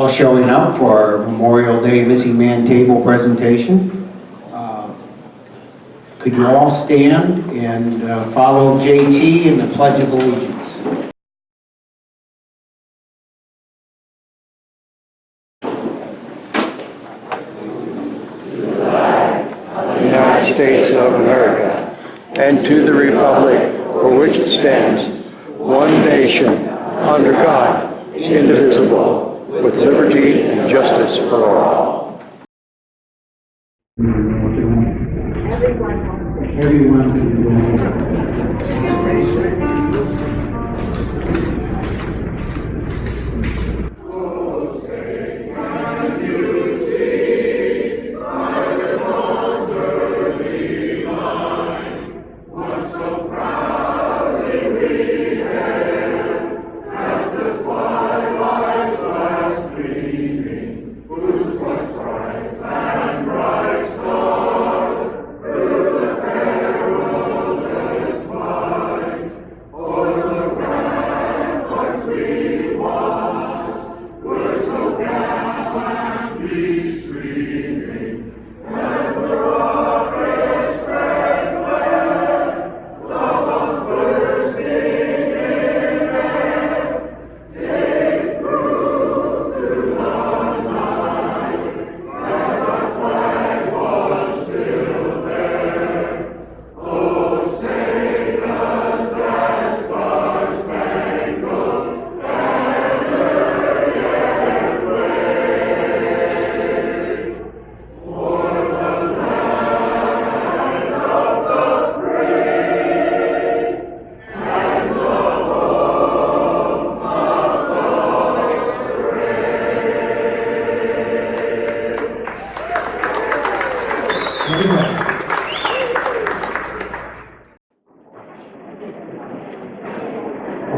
all showing up for our Memorial Day Missing Man Table presentation. Could you all stand and follow JT in the Pledge of Allegiance? United States of America, and to the republic for which it stands, one nation, under God, indivisible, with liberty and justice for all. Everyone can do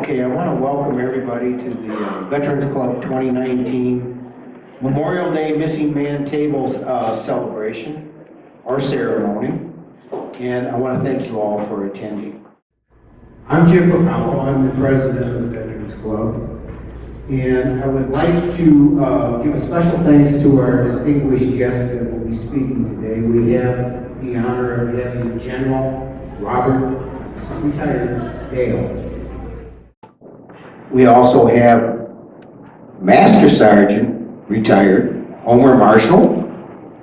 Okay, I want to welcome everybody to the Veterans Club 2019 Memorial Day Missing Man Tables celebration or ceremony, and I want to thank you all for attending. I'm Jim Pacallo. I'm the president of the Veterans Club, and I would like to give a special thanks to our distinguished guests that will be speaking today. We have the honor of having General Robert, retired, Dale. We also have Master Sergeant, retired, Homer Marshall,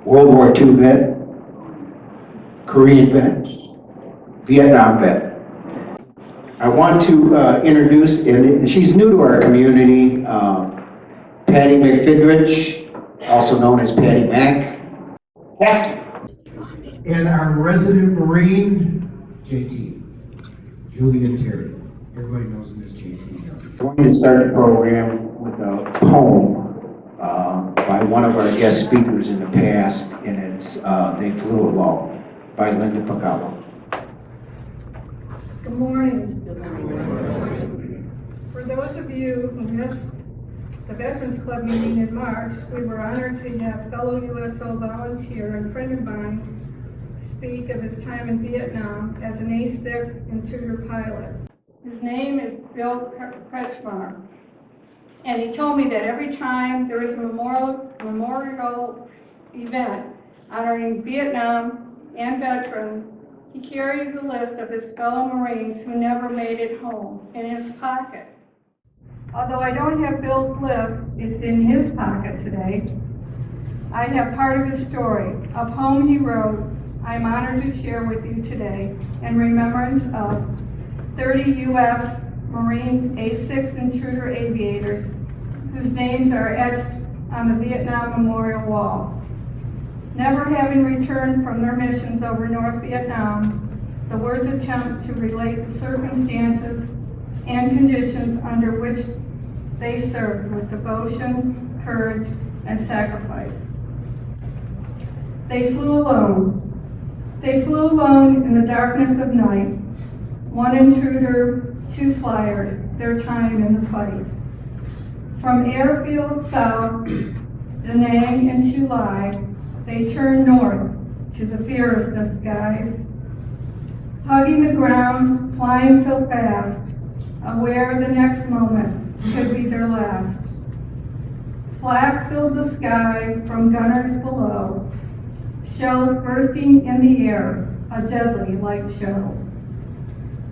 World War II vet, Korean vet, Vietnam vet. I want to introduce, and she's new to our community, Patty McFidrich, also known as Patty Mac, and our resident Marine, JT, Julian Terry. Everybody knows him as JT. We're going to start the program with a poem by one of our guest speakers in the past, and it's They Flew Alone by Linda Pacallo. Good morning. For those of you who missed the Veterans Club meeting in March, we were honored to have fellow USO volunteer and friend of mine speak of his time in Vietnam as an A6 intruder pilot. His name is Bill Kretschmar, and he told me that every time there is a memorial event honoring Vietnam and veterans, he carries a list of his fellow Marines who never made it home in his pocket. Although I don't have Bill's list, it's in his pocket today. I have part of his story, a poem he wrote I'm honored to share with you today in remembrance of 30 U.S. Marine A6 intruder aviators whose names are etched on the Vietnam Memorial Wall. Never having returned from their missions over North Vietnam, the words attempt to relate the circumstances and conditions under which they served with devotion, courage, and sacrifice. They flew alone. They flew alone in the darkness of night. One intruder, two flyers, their time in the fight. From airfield south, Da Nang and Chu Lai, they turned north to the fairest of skies. Hugging the ground, flying so fast, aware the next moment could be their last. Flak filled the sky from gunners below, shells bursting in the air, a deadly light show.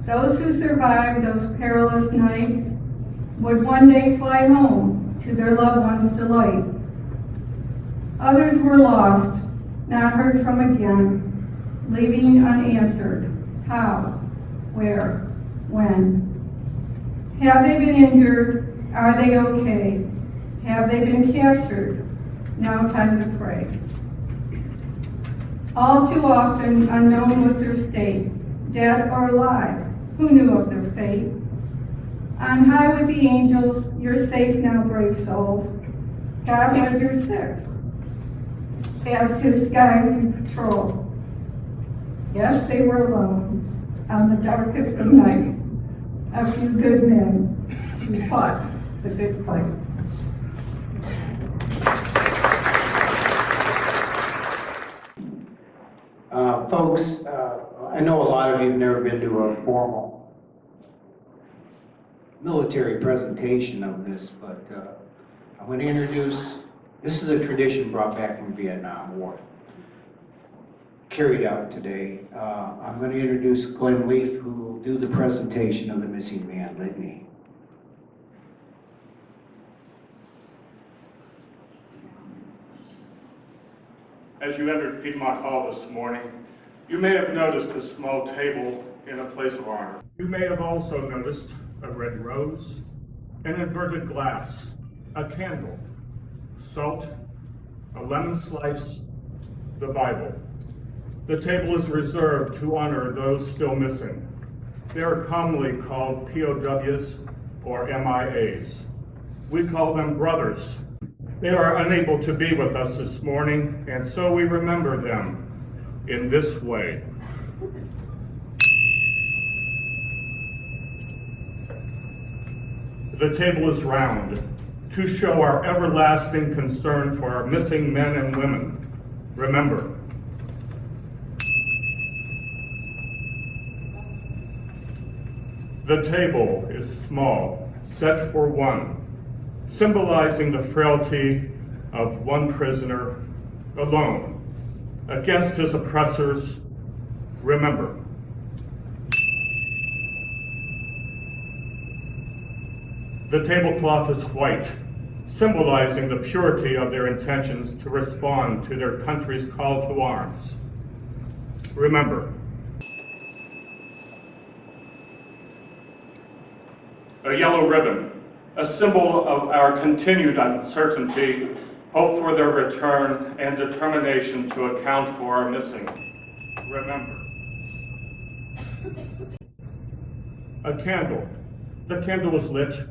Those who survived those perilous nights would one day fly home to their loved ones' delight. Others were lost, not heard from again, leaving unanswered how, where, when. Have they been injured? Are they okay? Have they been captured? Now time to pray. All too often, unknown was their state, dead or alive. Who knew of their fate? On high with the angels, you're safe now, brave souls. God has your six, as his skies you patrol. Yes, they were alone on the darkest of nights. A few good men who fought the good fight. Folks, I know a lot of you have never been to a formal military presentation of this, but I'm going to introduce, this is a tradition brought back from Vietnam War, carried out today. I'm going to introduce Glenn Leaf, who will do the presentation of the Missing Man Litany. As you entered Piedmont Hall this morning, you may have noticed a small table in a place of honor. You may have also noticed a red rose, an inverted glass, a candle, salt, a lemon slice, the Bible. The table is reserved to honor those still missing. They are commonly called POWs or MIAs. We call them brothers. They are unable to be with us this morning, and so we remember them in this way. The table is round to show our everlasting concern for our missing men and women. Remember. The table is small, set for one, symbolizing the frailty of one prisoner alone against his oppressors. Remember. The tablecloth is white, symbolizing the purity of their intentions to respond to their country's call to arms. Remember. A yellow ribbon, a symbol of our continued uncertainty, hope for their return, and determination to account for our missing. Remember. A candle. The candle is lit.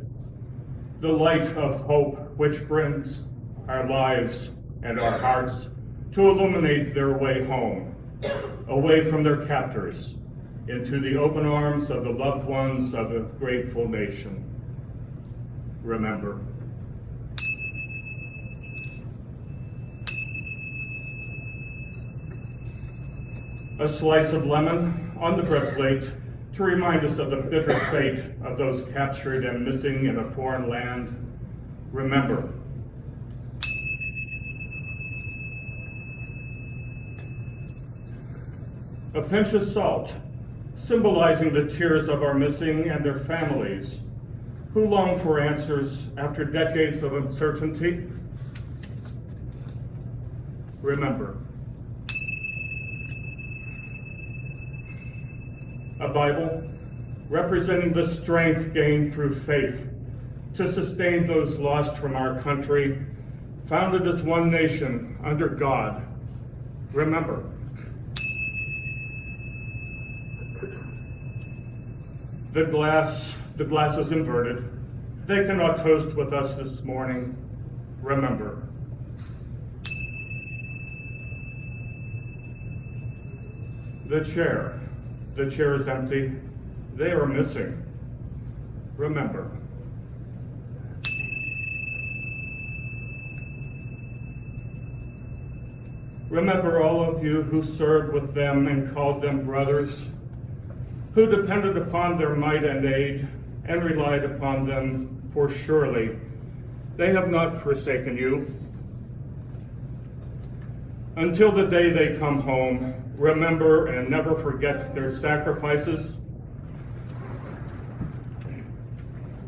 The light of hope which brings our lives and our hearts to illuminate their way home, away from their captors, into the open arms of the loved ones of a grateful nation. Remember. A slice of lemon on the bread plate to remind us of the bitter fate of those captured and missing in a foreign land. Remember. A pinch of salt, symbolizing the tears of our missing and their families, who long for answers after decades of uncertainty. Remember. A Bible representing the strength gained through faith to sustain those lost from our country, founded as one nation under God. Remember. The glass is inverted. They cannot toast with us this morning. Remember. The chair is empty. They are missing. Remember. Remember all of you who served with them and called them brothers, who depended upon their might and aid and relied upon them, for surely They have not forsaken you. Until the day they come home, remember and never forget their sacrifices.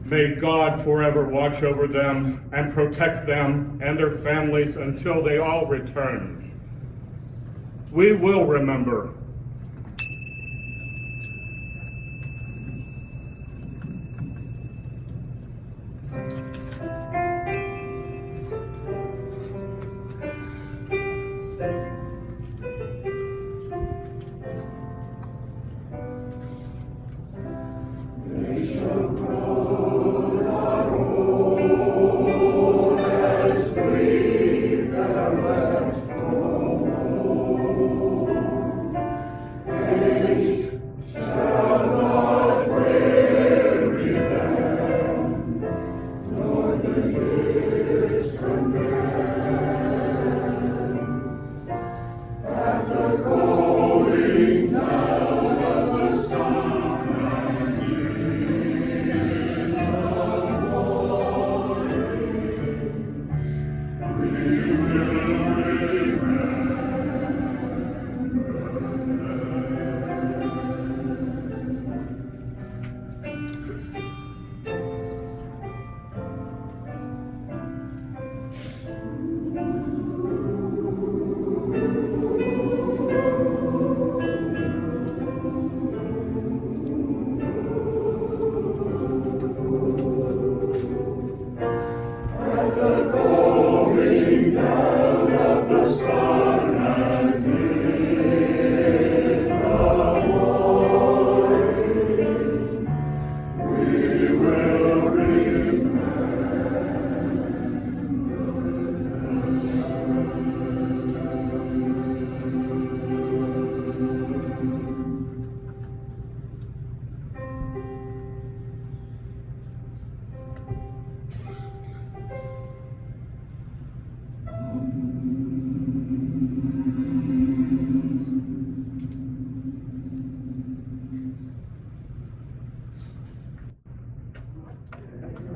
May God forever watch over them and protect them and their families until they all return. We will remember.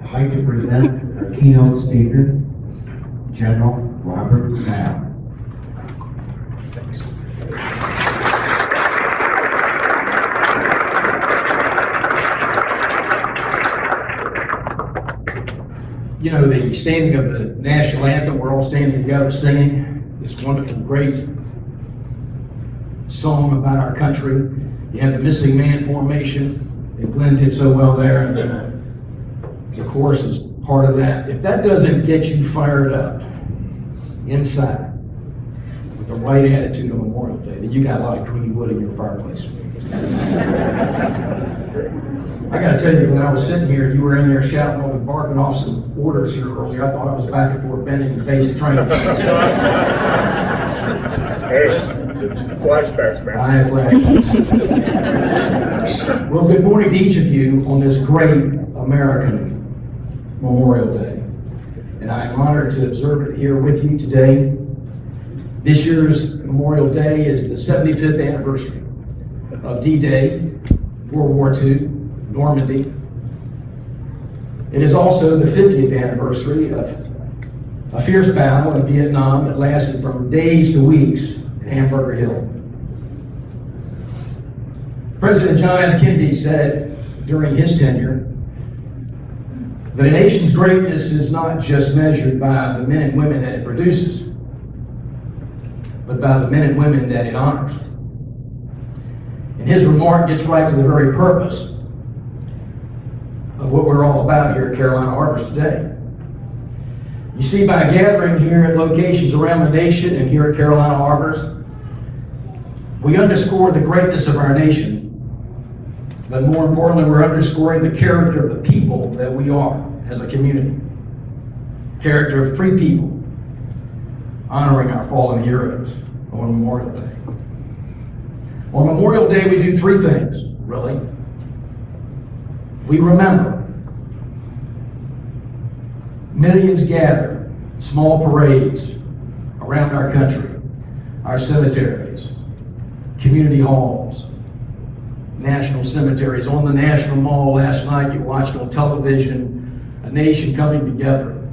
I'd like to present our keynote speaker, General Robert Ballard. You know, the standing of the national anthem, we're all standing together singing this wonderful, great song about our country. You have the Missing Man formation that Glenn did so well there, and the chorus is part of that. If that doesn't get you fired up inside with the right attitude on Memorial Day, then you got a lot of green wood in your fireplace. I gotta tell you, when I was sitting here, you were in there shouting and barking off some orders here earlier. I thought I was back at Fort Benning in basic training. Hey, flashbacks, man. I have flashbacks. Well, good morning to each of you on this great American Memorial Day. And I am honored to observe it here with you today. This year's Memorial Day is the 75th anniversary of D-Day, World War II, Normandy. It is also the 50th anniversary of a fierce battle in Vietnam that lasted from days to weeks at Hamburger Hill. President John F. Kennedy said during his tenure that a nation's greatness is not just measured by the men and women that it produces, but by the men and women that it honors. And his remark gets right to the very purpose of what we're all about here at Carolina Harbors today. You see, by gathering here at locations around the nation and here at Carolina Harbors, we underscore the greatness of our nation, but more importantly, we're underscoring the character of the people that we are as a community. Character of free people, honoring our fallen heroes on Memorial Day. On Memorial Day, we do three things, really. We remember. Millions gather, small parades around our country, our cemeteries, community halls, national cemeteries. On the National Mall last night, you watched on television a nation coming together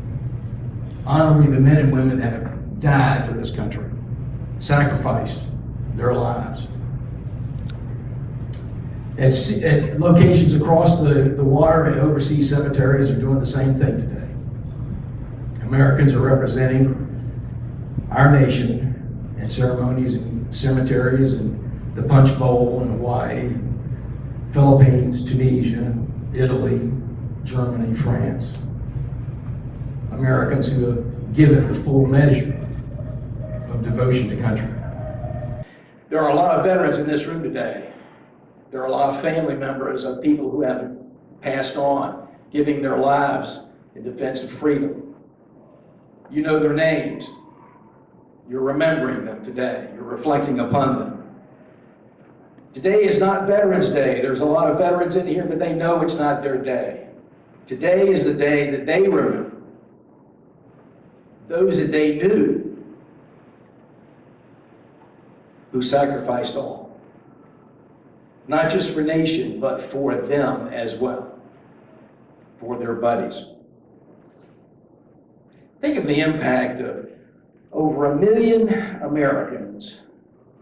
honoring the men and women that have died for this country, sacrificed their lives. At locations across the water and overseas cemeteries are doing the same thing today. Americans are representing our nation in ceremonies and cemeteries and the Punch Bowl in Hawaii, Philippines, Tunisia, Italy, Germany, France. Americans who have given the full measure of devotion to country. There are a lot of veterans in this room today. There are a lot of family members of people who have passed on, giving their lives in defense of freedom. You know their names. You're remembering them today. You're reflecting upon them. Today is not Veterans Day. There's a lot of veterans in here, but they know it's not their day. Today is the day that they remember those that they knew who sacrificed all. Not just for nation, but for them as well, for their buddies. Think of the impact of over 1 million Americans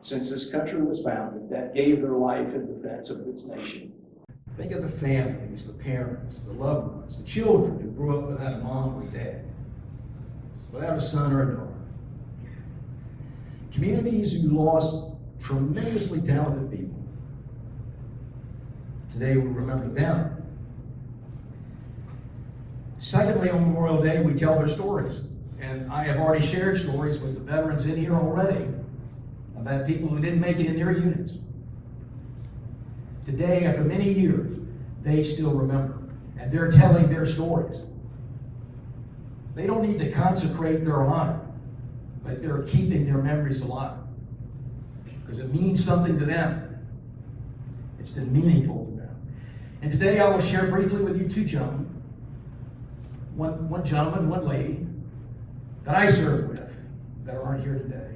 since this country was founded that gave their life in defense of its nation. Think of the families, the parents, the loved ones, the children who grew up without a mom or dad, without a son or a daughter. Communities who lost tremendously talented people. Today we remember them. Secondly, on Memorial Day, we tell their stories. And I have already shared stories with the veterans in here already about people who didn't make it in their units. Today, after many years, they still remember. And they're telling their stories. They don't need to consecrate their honor, but they're keeping their memories alive. Because it means something to them. It's been meaningful to them. And today I will share briefly with you two gentlemen, one gentleman, one lady, that I served with that aren't here today.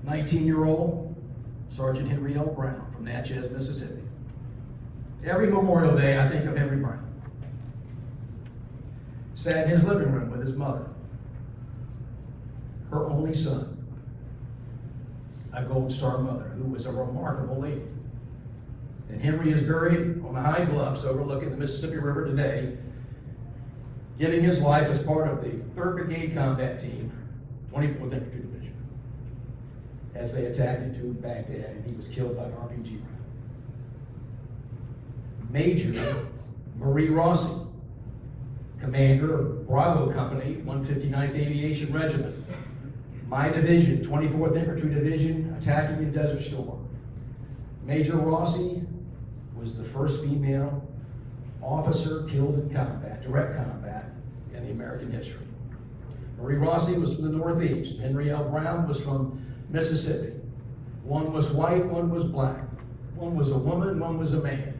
19-year-old Sergeant Henry L. Brown from Natchez, Mississippi. Every Memorial Day I think of Henry Brown. Sat in his living room with his mother, her only son, a Gold Star mother who was a remarkable lady. And Henry is buried on the high bluffs overlooking the Mississippi River today, giving his life as part of the 3rd Brigade Combat Team, 24th Infantry Division, as they attacked into Baghdad, and he was killed by an RPG round. Major Marie Rossi, commander of Bravo Company, 159th Aviation Regiment, my division, 24th Infantry Division, attacking in Desert Storm. Major Rossi was the first female officer killed in combat, direct combat, in the American history. Marie Rossi was from the Northeast. Henry L. Brown was from Mississippi. One was white, one was black. One was a woman, one was a man.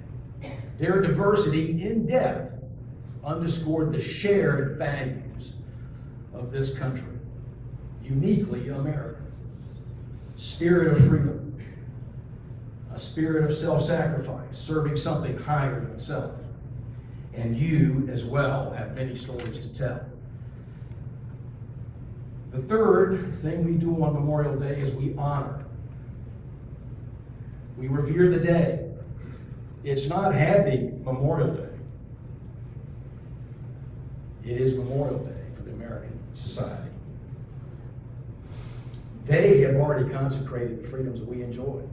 Their diversity in depth underscored the shared values of this country, uniquely American. Spirit of freedom. A spirit of self-sacrifice, serving something higher than self. And you, as well, have many stories to tell. The third thing we do on Memorial Day is we honor. We revere the day. It's not Happy Memorial Day. It is Memorial Day for the American society. They have already consecrated the freedoms that we enjoy.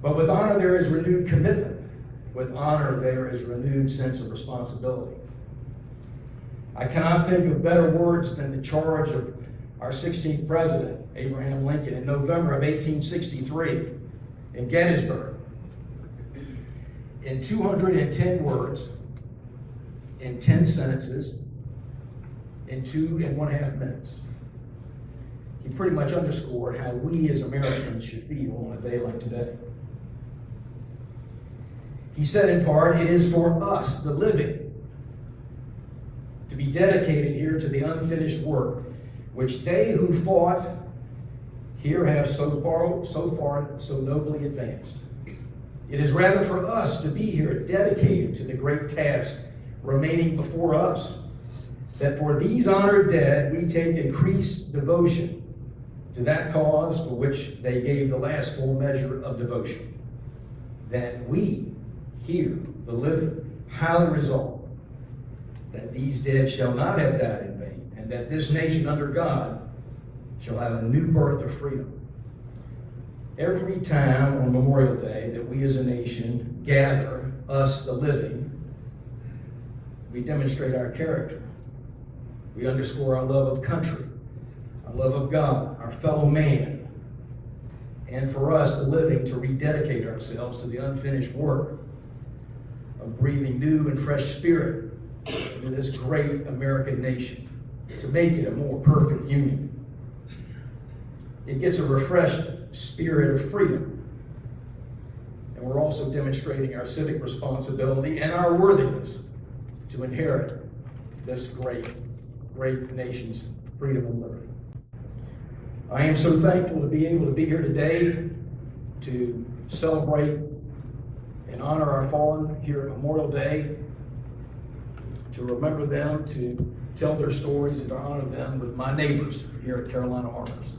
But with honor, there is renewed commitment. With honor, there is renewed sense of responsibility. I cannot think of better words than the charge of our 16th president, Abraham Lincoln, in November of 1863 in Gettysburg. In 210 words, in 10 sentences, in 2.5 minutes. He pretty much underscored how we as Americans should feel on a day like today. He said in part, it is for us, the living, to be dedicated here to the unfinished work, which they who fought here have so nobly advanced. It is rather for us to be here dedicated to the great task remaining before us, that for these honored dead, we take increased devotion to that cause for which they gave the last full measure of devotion. That we, here, the living, highly resolve that these dead shall not have died in vain, and that this nation under God shall have a new birth of freedom. Every time on Memorial Day that we as a nation gather, us the living, we demonstrate our character. We underscore our love of country, our love of God, our fellow man, and for us, the living, to rededicate ourselves to the unfinished work of breathing new and fresh spirit into this great American nation, to make it a more perfect union. It gets a refreshed spirit of freedom. And we're also demonstrating our civic responsibility and our worthiness to inherit this great nation's freedom and liberty. I am so thankful to be able to be here today to celebrate and honor our fallen here at Memorial Day, to remember them, to tell their stories, and to honor them with my neighbors here at Carolina Arms.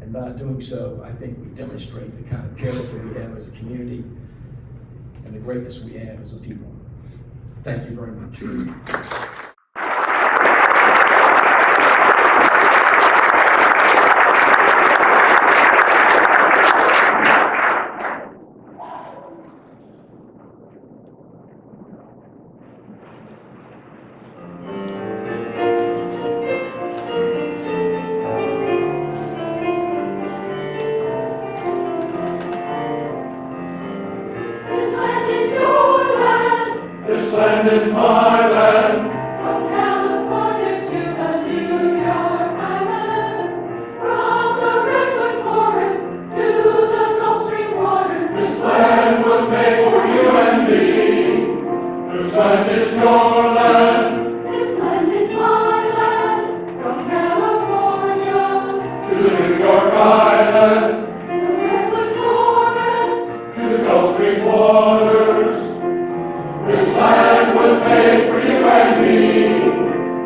And by doing so, I think we demonstrate the kind of character we have as a community and the greatness we have as a people. Thank you very much. This land is my land. From California to the New York Island, from the redwood forest to the Gulf Stream waters. This land was made for you and me. This land is your land. This land is my land. From California to the New York Island, the redwood forest to the Gulf Stream waters. This land was made for you and me.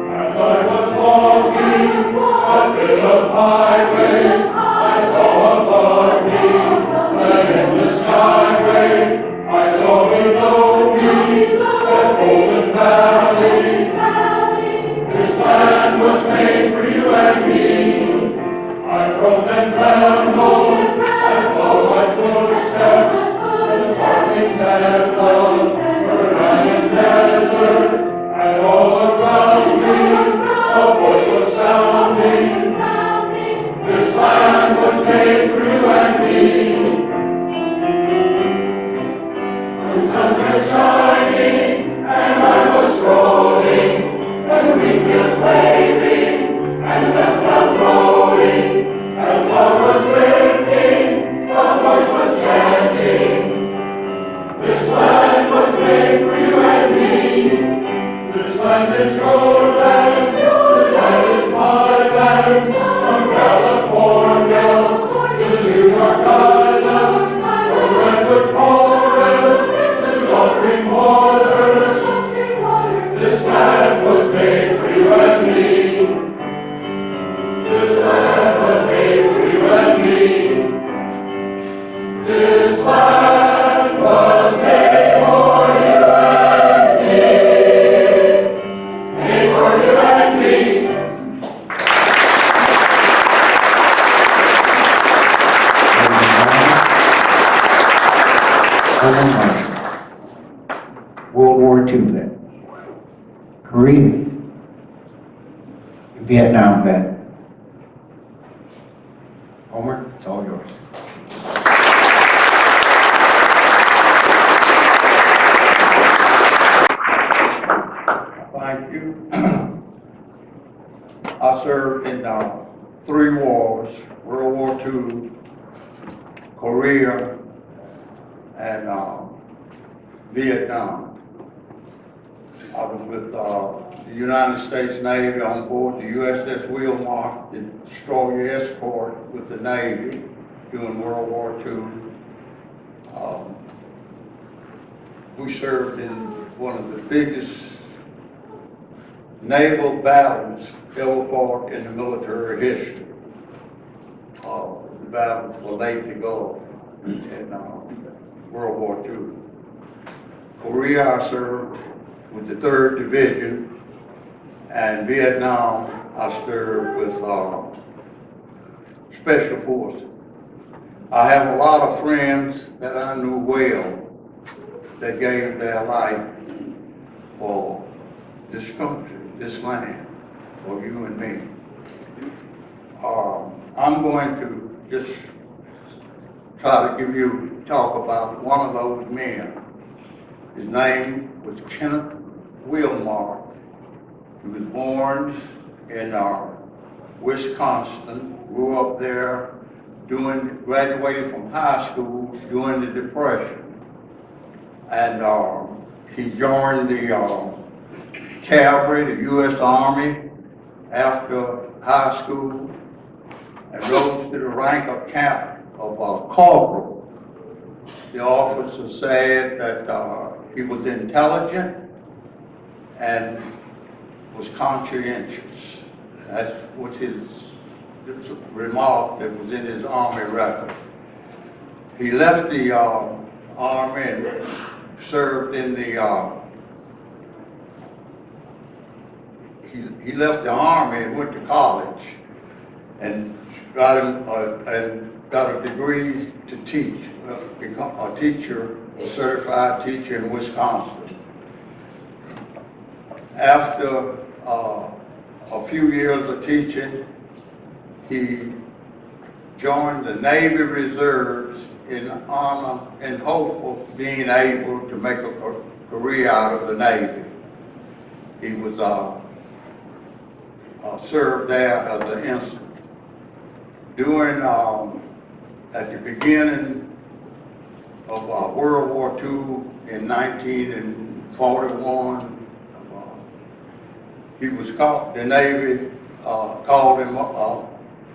As I was walking up the highway, I saw above me an endless skyway. I saw below me that golden valley. This land was made for you and me. I rode and rambled and followed my footsteps, the sparkling desert. Desert, and all around me a voice was sounding. This land was made for you and me. The sun was shining and I was strolling, and the windmills waving and the dust clouds rolling. As love was lifting, a voice was chanting. This land was made for you and me. This land is yours and this land is my land. From California to the New York Island, from the redwood forest to the Gulf Stream waters. This land was made for you and me. This land was made for you and me. This land was made for you and me. Made for you and me. World War II vet. Korean. Vietnam vet. Homer, it's all yours. Thank you. I served in 3 wars, World War II, Korea, and Vietnam. I was with the United States Navy on board the USS Wilmot, the destroyer escort with the Navy during World War II. We served in one of the biggest naval battles ever fought in the military history. The battle for Leyte Gulf in World War II. Korea, I served with the 3rd Division, and Vietnam, I served with Special Forces. I have a lot of friends that I knew well that gave their life for this country, this land, for you and me. I'm going to just try to talk about one of those men. His name was Kenneth Wilmarth. He was born in Wisconsin, grew up there, graduated from high school during the Depression. And he joined the cavalry, the U.S. Army, after high school, and rose to the rank of corporal. The officer said that he was intelligent and was conscientious. That was his remark that was in his Army record. He left the Army and served in the he left the Army and went to college and got a degree to teach, become a teacher, a certified teacher in Wisconsin. After a few years of teaching, he joined the Navy Reserves in honor and hope of being able to make a career out of the Navy. He was served there as an ensign. During, at the beginning of World War II in 1941, he was called, the Navy called him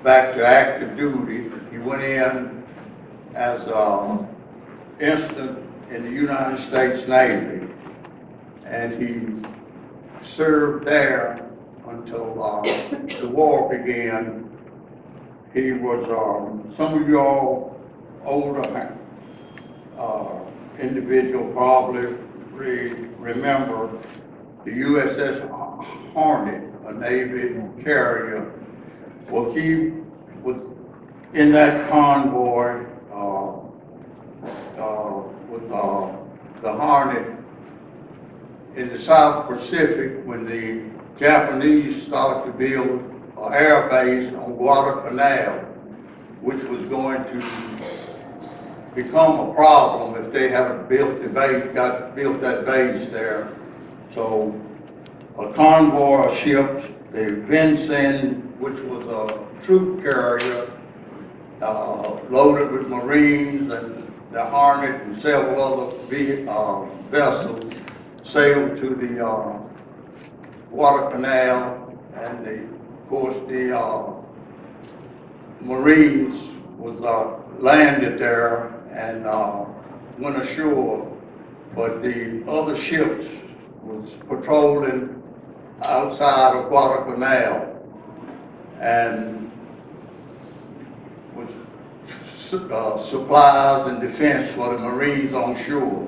back to active duty. He went in as an ensign in the United States Navy, and he served there until the war began. He was, some of you all older individual probably remember the USS Hornet, a Navy carrier. Well, he was in that convoy with the Hornet in the South Pacific when the Japanese started to build an air base on Guadalcanal, which was going to become a problem if they hadn't built built that base there. So a convoy of ships, the Vincennes, which was a troop carrier, loaded with Marines, and the Hornet and several other vessels sailed to the Guadalcanal, and of course the Marines was landed there and went ashore, but the other ships was patrolling outside of Guadalcanal and was supplies and defense for the Marines on shore.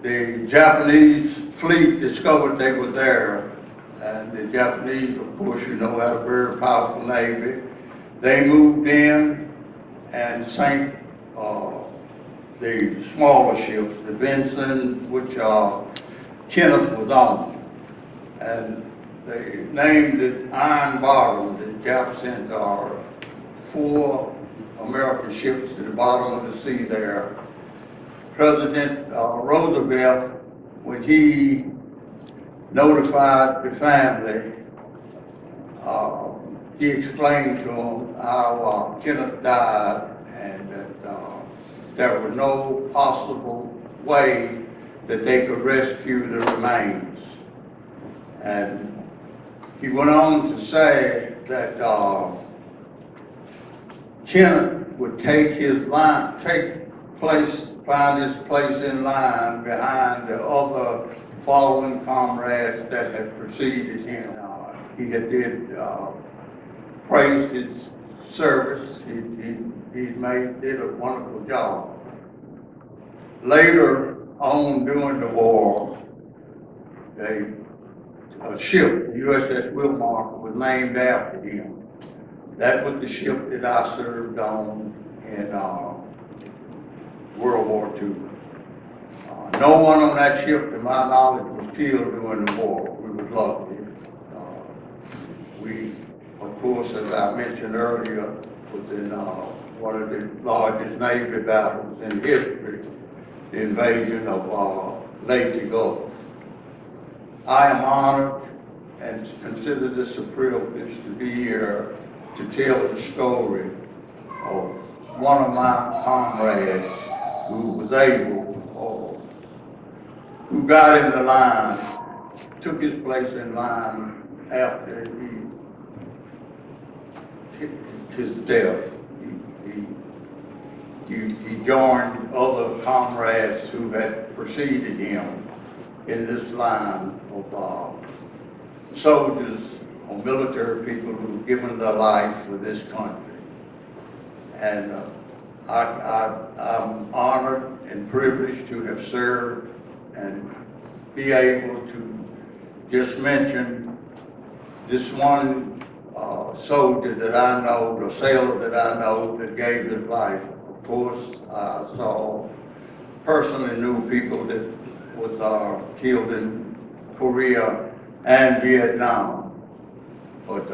The Japanese fleet discovered they were there, and the Japanese, of course, you know, had a very powerful navy. They moved in and sank the smaller ships, the Vincennes, which Kenneth was on, and they named it Iron Bottom. The Japs sent 4 American ships to the bottom of the sea there. President Roosevelt, when he notified the family, he explained to them how Kenneth died and that there was no possible way that they could rescue the remains. And he went on to say that Kenneth would find his place in line behind the other following comrades that had preceded him. He had praised his service. He did a wonderful job. Later on during the war, a ship, USS Wilmar, was named after him. That was the ship that I served on in World War II. No one on that ship, to my knowledge, was killed during the war. We were lucky. We, of course, as I mentioned earlier, was in one of the largest Navy battles in history, the invasion of Leyte Gulf. I am honored and consider this a privilege to be here to tell the story of one of my comrades who was able, who got in the line, took his place in line after his death. He joined other comrades who had preceded him in this line of soldiers or military people who've given their life for this country. And I'm honored and privileged to have served and be able to just mention this one soldier that I know, the sailor that I know that gave his life. Of course, I personally knew people that was killed in Korea and Vietnam, but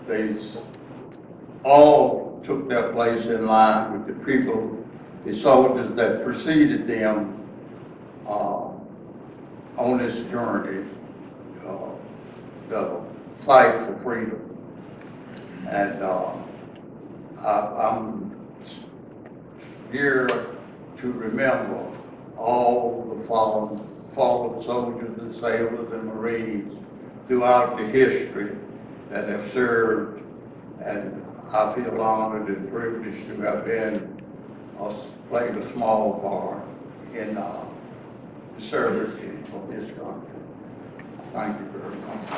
they all took their place in line with the people, the soldiers that preceded them on this journey, the fight for freedom. And I'm here to remember all the fallen soldiers and sailors and Marines throughout the history that have served, and I feel honored and privileged to have played a small part in the service of this country. Thank you very much.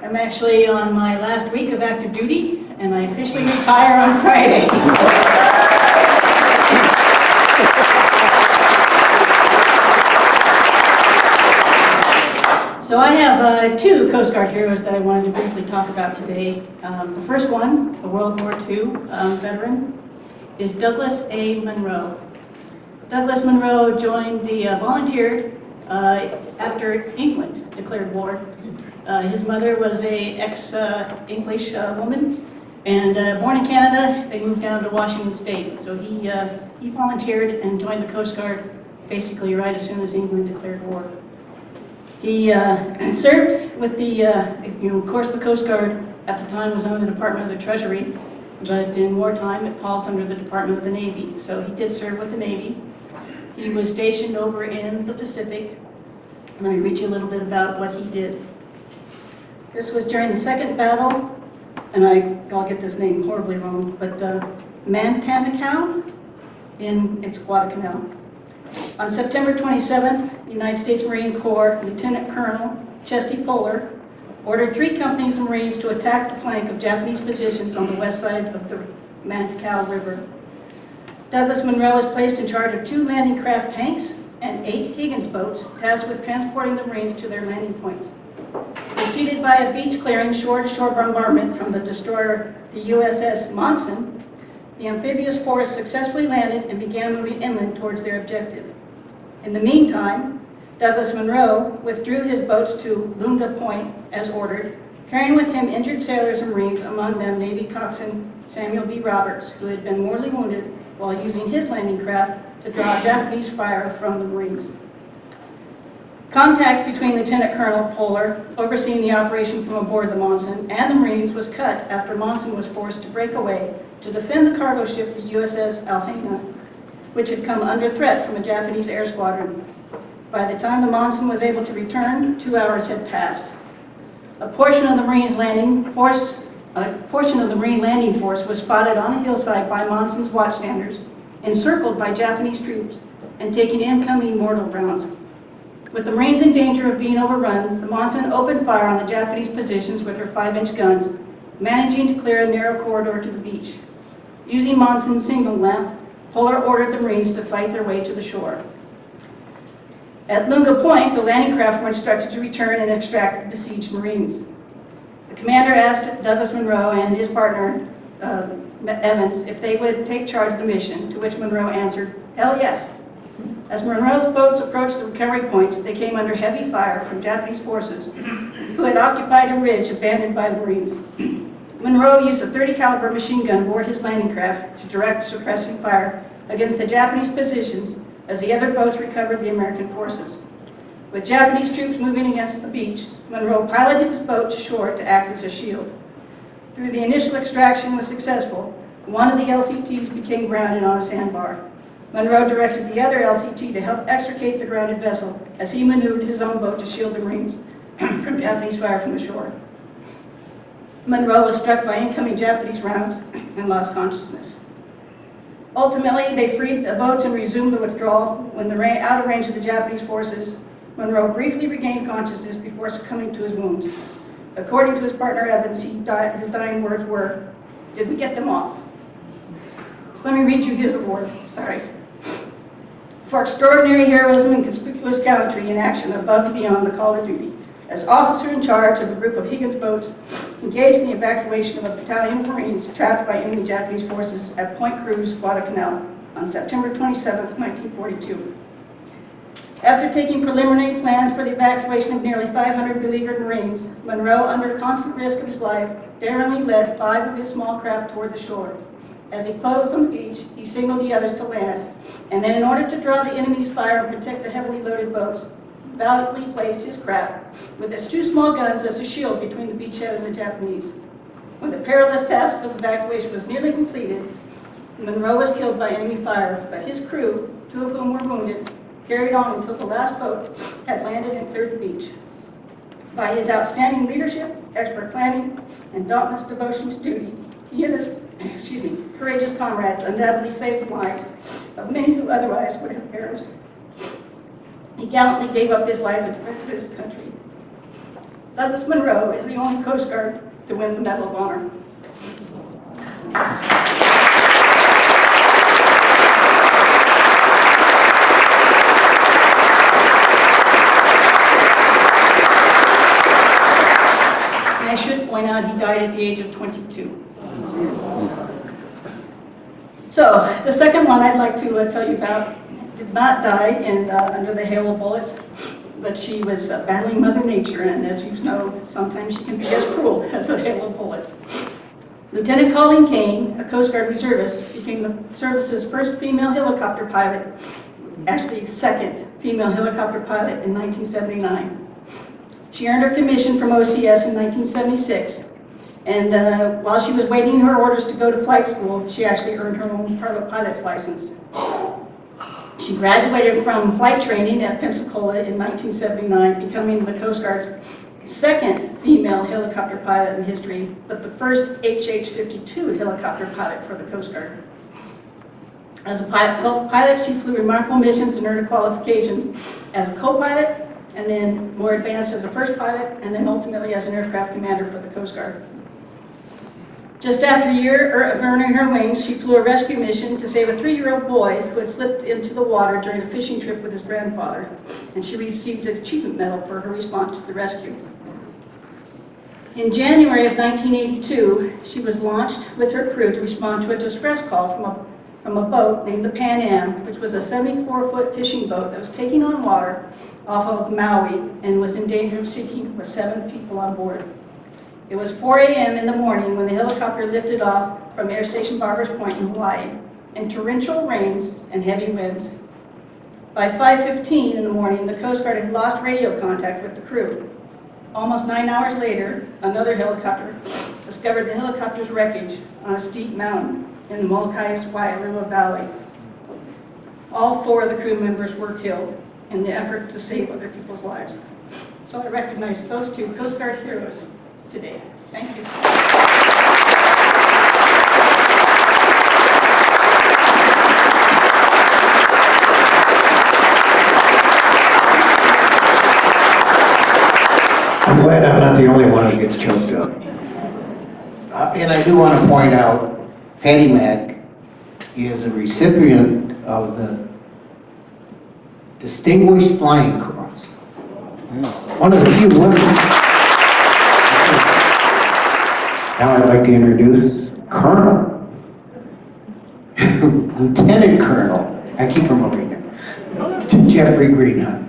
I'm actually on my last week of active duty, and I officially retire on Friday. So I have two Coast Guard heroes that I wanted to briefly talk about today. The first one, a World War II veteran, is Douglas A. Monroe. Douglas Monroe volunteered after England declared war. His mother was a ex-English woman, and born in Canada, they moved down to Washington State. So he volunteered and joined the Coast Guard basically right as soon as England declared war. He served with of course, the Coast Guard at the time was under the Department of the Treasury, but in wartime it falls under the Department of the Navy. So he did serve with the Navy. He was stationed over in the Pacific. Let me read you a little bit about what he did. This was during the second battle, and I'll get this name horribly wrong, but Mantanacao it's Guadalcanal. On September 27th, the United States Marine Corps Lieutenant Colonel Chesty Puller ordered 3 companies of Marines to attack the flank of Japanese positions on the west side of the Mantanacao River. Douglas Monroe was placed in charge of 2 landing craft tanks and 8 Higgins boats tasked with transporting the Marines to their landing points. Preceded by a beach clearing shore-to-shore bombardment from the destroyer, the USS Monson, the amphibious force successfully landed and began moving inland towards their objective. In the meantime, Douglas Monroe withdrew his boats to Lunga Point as ordered, carrying with him injured sailors and Marines, among them Navy coxswain Samuel B. Roberts, who had been mortally wounded while using his landing craft to draw Japanese fire from the Marines. Contact between Lieutenant Colonel Puller, overseeing the operation from aboard the Monson, and the Marines was cut after Monson was forced to break away to defend the cargo ship, the USS Alhena, which had come under threat from a Japanese air squadron. By the time the Monson was able to return, 2 hours had passed. A portion of the Marine landing force was spotted on a hillside by Monson's watchstanders, encircled by Japanese troops, and taking incoming mortar rounds. With the Marines in danger of being overrun, the Monson opened fire on the Japanese positions with her 5-inch guns, managing to clear a narrow corridor to the beach. Using Monson's signal lamp, Polar ordered the Marines to fight their way to the shore. At Lunga Point, the landing craft were instructed to return and extract the besieged Marines. The commander asked Douglas Munro and his partner, Evans, if they would take charge of the mission, to which Munro answered, "Hell yes." As Munro's boats approached the recovery points, they came under heavy fire from Japanese forces who had occupied a ridge abandoned by the Marines. Munro used a .30 caliber machine gun aboard his landing craft to direct suppressing fire against the Japanese positions as the other boats recovered the American forces. With Japanese troops moving against the beach, Munro piloted his boat to shore to act as a shield. Through the initial extraction was successful, one of the LCTs became grounded on a sandbar. Munro directed the other LCT to help extricate the grounded vessel as he maneuvered his own boat to shield the Marines from Japanese fire from the shore. Munro was struck by incoming Japanese rounds and lost consciousness. Ultimately, they freed the boats and resumed the withdrawal. When they were out of range of the Japanese forces, Munro briefly regained consciousness before succumbing to his wounds. According to his partner Evans, his dying words were, "Did we get them off?" So let me read you his award. Sorry. For extraordinary heroism and conspicuous gallantry in action above and beyond the call of duty, as officer in charge of a group of Higgins boats engaged in the evacuation of a battalion of Marines trapped by enemy Japanese forces at Point Cruz, Guadalcanal, on September 27, 1942. After taking preliminary plans for the evacuation of nearly 500 beleaguered Marines, Munro, under constant risk of his life, daringly led 5 of his small craft toward the shore. As he closed on the beach, he signaled the others to land, and then in order to draw the enemy's fire and protect the heavily loaded boats, valiantly placed his craft with its 2 small guns as a shield between the beachhead and the Japanese. When the perilous task of evacuation was nearly completed, Munro was killed by enemy fire, but his crew, 2 of whom were wounded, carried on until the last boat had landed and cleared the beach. By his outstanding leadership, expert planning, and dauntless devotion to duty, he and his courageous comrades undoubtedly saved the lives of many who otherwise would have perished. He gallantly gave up his life in defense of his country. Douglas Munro is the only Coast Guard to win the Medal of Honor. I should point out he died at the age of 22. So the second one I'd like to tell you about did not die under the hail of bullets, but she was battling Mother Nature, and as you know, sometimes she can be as cruel as a hail of bullets. Lieutenant Colleen Kane, a Coast Guard reservist, became the service's first female helicopter pilot, actually second female helicopter pilot in 1979. She earned her commission from OCS in 1976, and while she was waiting her orders to go to flight school, she actually earned her own private pilot's license. She graduated from flight training at Pensacola in 1979, becoming the Coast Guard's second female helicopter pilot in history, but the first HH-52 helicopter pilot for the Coast Guard. As a pilot, she flew remarkable missions and earned qualifications as a co-pilot, and then more advanced as a first pilot, and then ultimately as an aircraft commander for the Coast Guard. Just after a year of earning her wings, she flew a rescue mission to save a 3-year-old boy who had slipped into the water during a fishing trip with his grandfather, and she received an achievement medal for her response to the rescue. In January of 1982, she was launched with her crew to respond to a distress call from a boat named the Pan Am, which was a 74-foot fishing boat that was taking on water off of Maui and was in danger of sinking with 7 people on board. It was 4 a.m. in the morning when the helicopter lifted off from Air Station Barbers Point in Hawaii in torrential rains and heavy winds. By 5:15 in the morning, the Coast Guard had lost radio contact with the crew. Almost 9 hours later, another helicopter discovered the helicopter's wreckage on a steep mountain in the Molokai Waialua Valley. All 4 of the crew members were killed. in the effort to save other people's lives. So I recognize those two Coast Guard heroes today. Thank you. I'm glad I'm not the only one who gets choked up. And I do want to point out, Patty Mack is a recipient of the Distinguished Flying Cross. One of the few women. Now I'd like to introduce Colonel, Lieutenant Colonel, I keep promoting him, to Jeffrey Greenhut.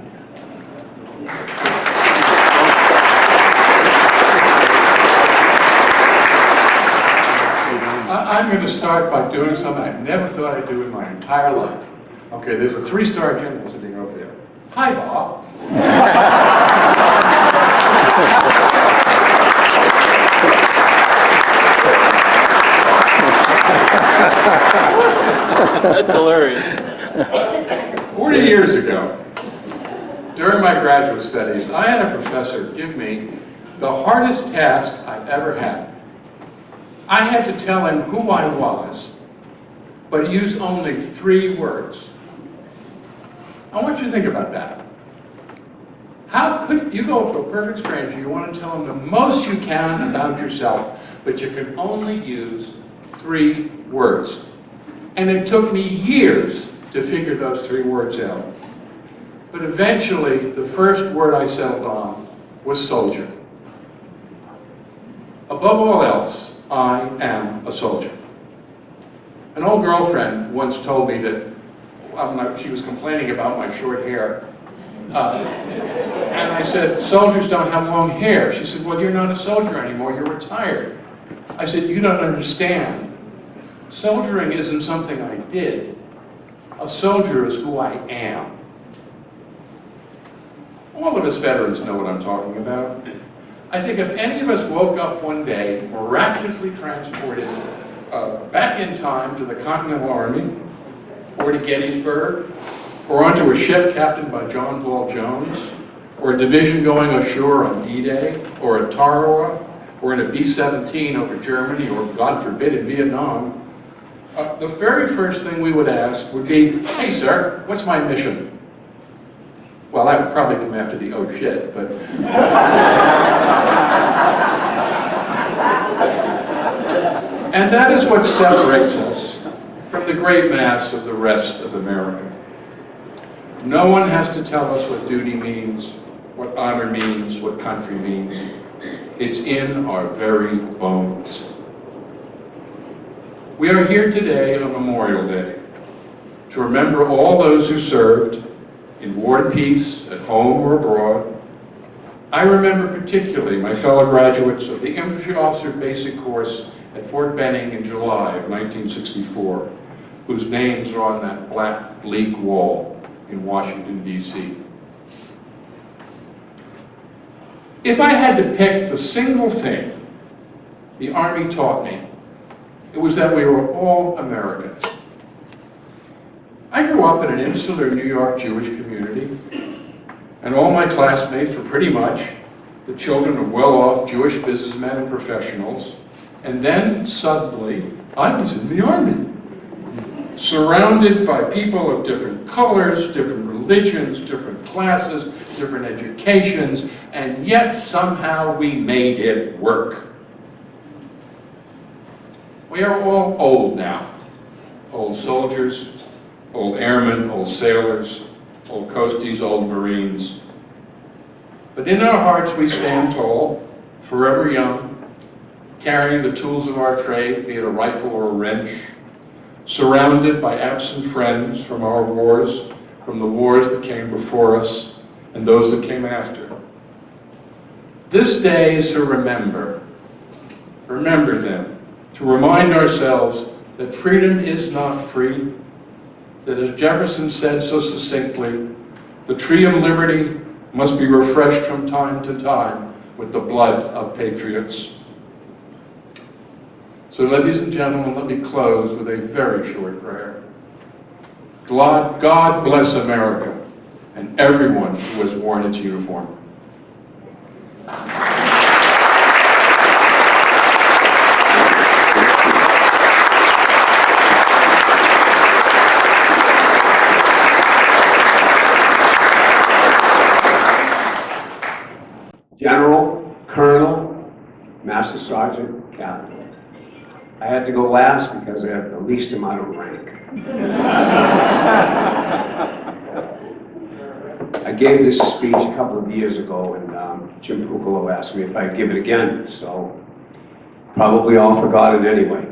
I'm going to start by doing something I never thought I'd do in my entire life. Okay, there's a 3-star general sitting over there. Hi, Bob. That's hilarious. 40 years ago, during my graduate studies, I had a professor give me the hardest task I've ever had. I had to tell him who I was, but use only 3 words. I want you to think about that. How could you go up to a perfect stranger, you want to tell them the most you can about yourself, but you can only use 3 words. And it took me years to figure those 3 words out. But eventually, the first word I settled on was soldier. Above all else, I am a soldier. An old girlfriend once told me that she was complaining about my short hair. And I said, soldiers don't have long hair. She said, well, you're not a soldier anymore, you're retired. I said, you don't understand. Soldiering isn't something I did. A soldier is who I am. All of us veterans know what I'm talking about. I think if any of us woke up one day, miraculously transported back in time to the Continental Army, or to Gettysburg, or onto a ship captained by John Paul Jones, or a division going ashore on D-Day, or at Tarawa, or in a B-17 over Germany, or God forbid in Vietnam, the very first thing we would ask would be, hey sir, what's my mission? Well, that would probably come after the oh shit, but... And that is what separates us from the great mass of the rest of America. No one has to tell us what duty means, what honor means, what country means. It's in our very bones. We are here today on Memorial Day to remember all those who served in war and peace, at home or abroad. I remember particularly my fellow graduates of the Infantry Officer Basic Course at Fort Benning in July of 1964, whose names are on that black, bleak wall in Washington, D.C. If I had to pick the single thing the Army taught me, it was that we were all Americans. I grew up in an insular New York Jewish community, and all my classmates were pretty much the children of well-off Jewish businessmen and professionals, and then suddenly I was in the Army, surrounded by people of different colors, different religions, different classes, different educations, and yet somehow we made it work. We are all old now, old soldiers, old airmen, old sailors, old coasties, old Marines. But in our hearts we stand tall, forever young, carrying the tools of our trade, be it a rifle or a wrench, surrounded by absent friends from our wars, from the wars that came before us and those that came after. This day is to remember them, to remind ourselves that freedom is not free, that as Jefferson said so succinctly, the tree of liberty must be refreshed from time to time with the blood of patriots. So ladies and gentlemen, let me close with a very short prayer. God bless America and everyone who has worn its uniform. General, Colonel, Master Sergeant, Captain. I had to go last because I have the least amount of rank. I gave this speech a couple of years ago, and Jim Pucolo asked me if I'd give it again, so probably all forgot it anyway.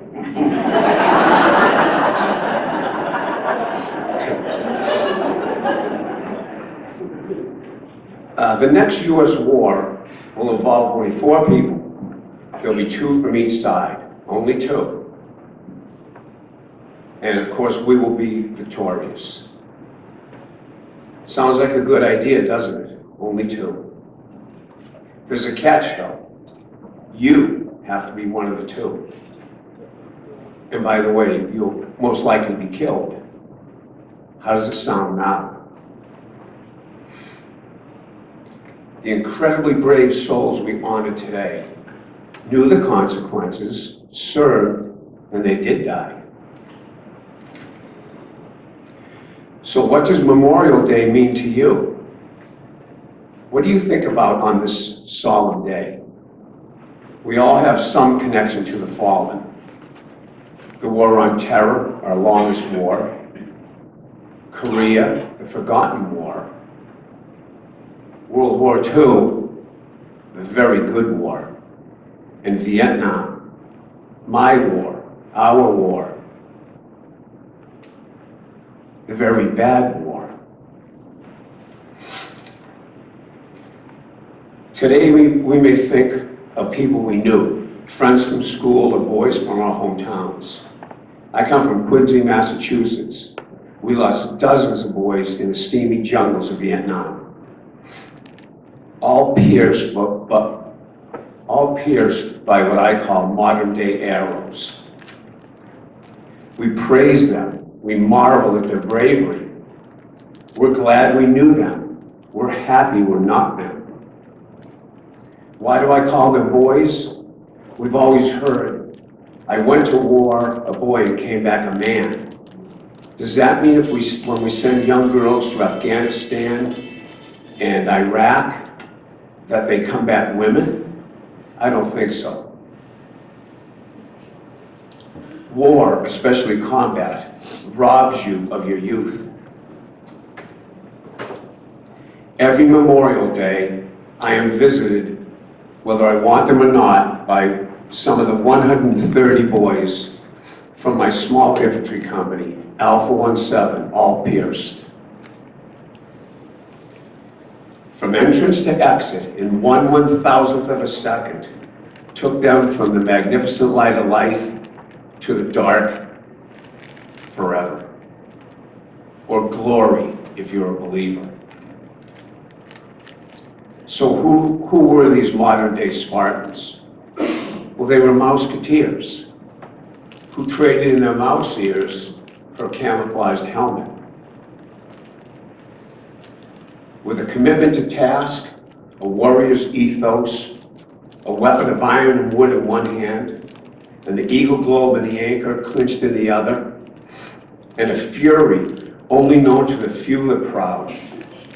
The next U.S. war will involve only 4 people. There'll be 2 from each side, only 2. And of course, we will be victorious. Sounds like a good idea, doesn't it? Only 2. There's a catch, though. You have to be one of the 2. And by the way, you'll most likely be killed. How does it sound now? The incredibly brave souls we honor today knew the consequences, served, and they did die. So what does Memorial Day mean to you? What do you think about on this solemn day? We all have some connection to the fallen. The War on Terror, our longest war. Korea, the forgotten war. World War II, a very good war. And Vietnam, my war, our war. The very bad war. Today we may think of people we knew, friends from school or boys from our hometowns. I come from Quincy, Massachusetts. We lost dozens of boys in the steamy jungles of Vietnam. All pierced by what I call modern day arrows. We praise them. We marvel at their bravery. We're glad we knew them. We're happy we're not them. Why do I call them boys? We've always heard, I went to war, a boy, and came back a man. Does that mean when we send young girls to Afghanistan and Iraq, that they come back women? I don't think so. War, especially combat, robs you of your youth. Every Memorial Day, I am visited, whether I want them or not, by some of the 130 boys from my small infantry company, Alpha 17, all pierced. From entrance to exit, in 1/1000th of a second, took them from the magnificent light of life to the dark forever. Or glory, if you're a believer. So who were these modern day Spartans? Well, they were Mouseketeers, who traded in their mouse ears for a camouflaged helmet. With a commitment to task, a warrior's ethos, a weapon of iron and wood in one hand, and the eagle globe and the anchor clinched in the other, and a fury only known to the few the proud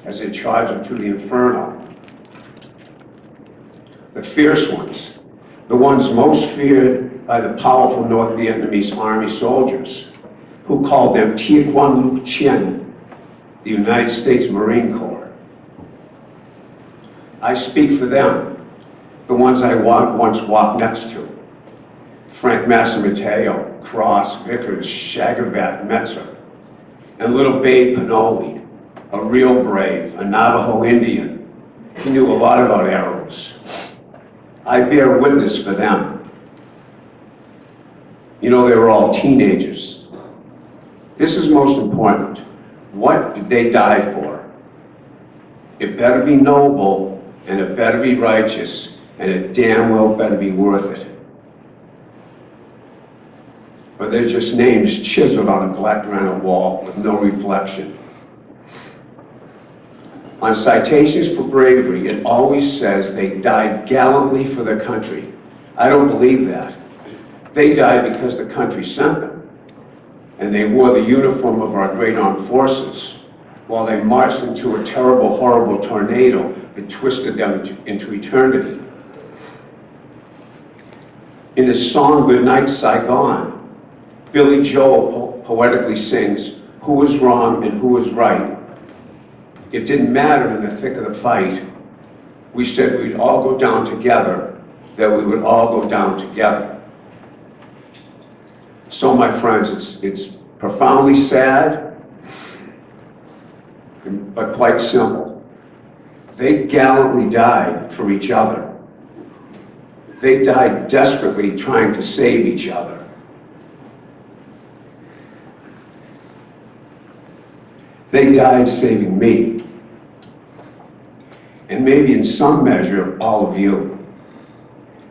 as they charge into the inferno. The fierce ones, the ones most feared by the powerful North Vietnamese army soldiers, who called them Tie Quan Luc Chien, the United States Marine Corps. I speak for them, the ones I once walked next to. Frank Massamateo, Cross, Vickers, Shagavat, Metzer, and little Babe Pinoli, a real brave, a Navajo Indian. He knew a lot about arrows. I bear witness for them. You know, they were all teenagers. This is most important. What did they die for? It better be noble, and it better be righteous, and it damn well better be worth it. Or they're just names chiseled on a black granite wall with no reflection. On Citations for Bravery, it always says they died gallantly for their country. I don't believe that. They died because the country sent them. And they wore the uniform of our great armed forces while they marched into a terrible, horrible tornado that twisted them into eternity. In his song, Goodnight Saigon, Billy Joel poetically sings, "Who was wrong and who was right? It didn't matter in the thick of the fight. We said we'd all go down together, that we would all go down together." So, my friends, it's profoundly sad, but quite simple. They gallantly died for each other. They died desperately trying to save each other. They died saving me. And maybe in some measure, all of you.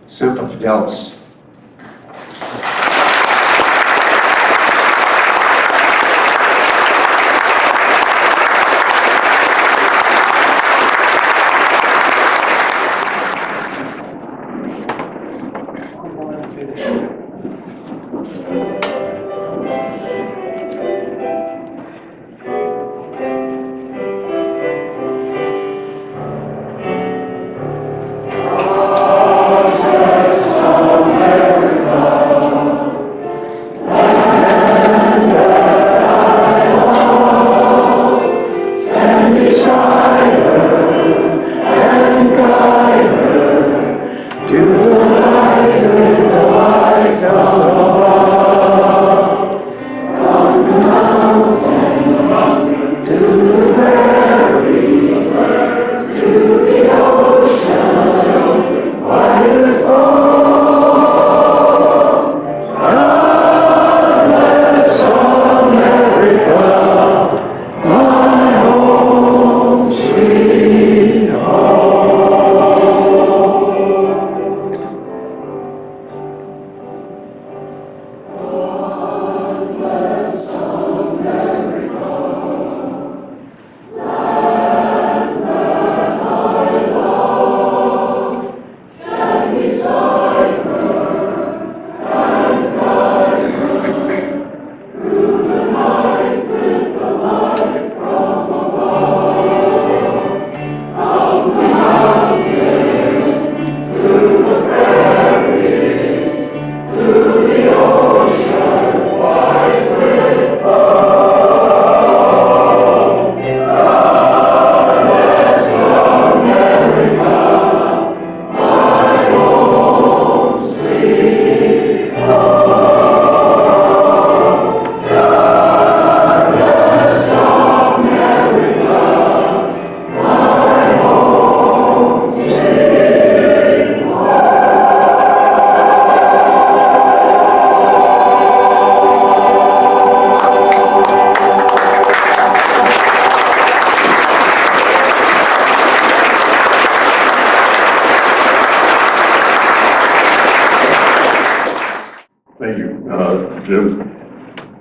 Semper Fidelis. Jim.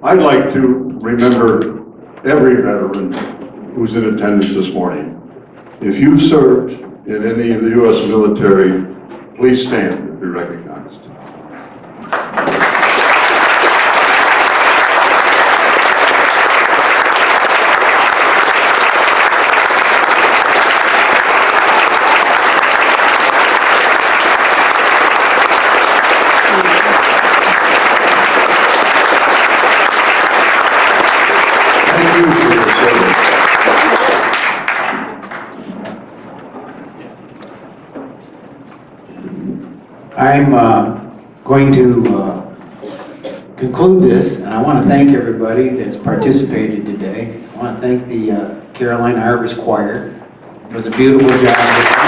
I'd like to remember every veteran who's in attendance this morning. If you served in any of the U.S. military, please stand and be recognized. I'm going to conclude this, and I want to thank everybody that's participated today. I want to thank the Carolina Harvest Choir for the beautiful job.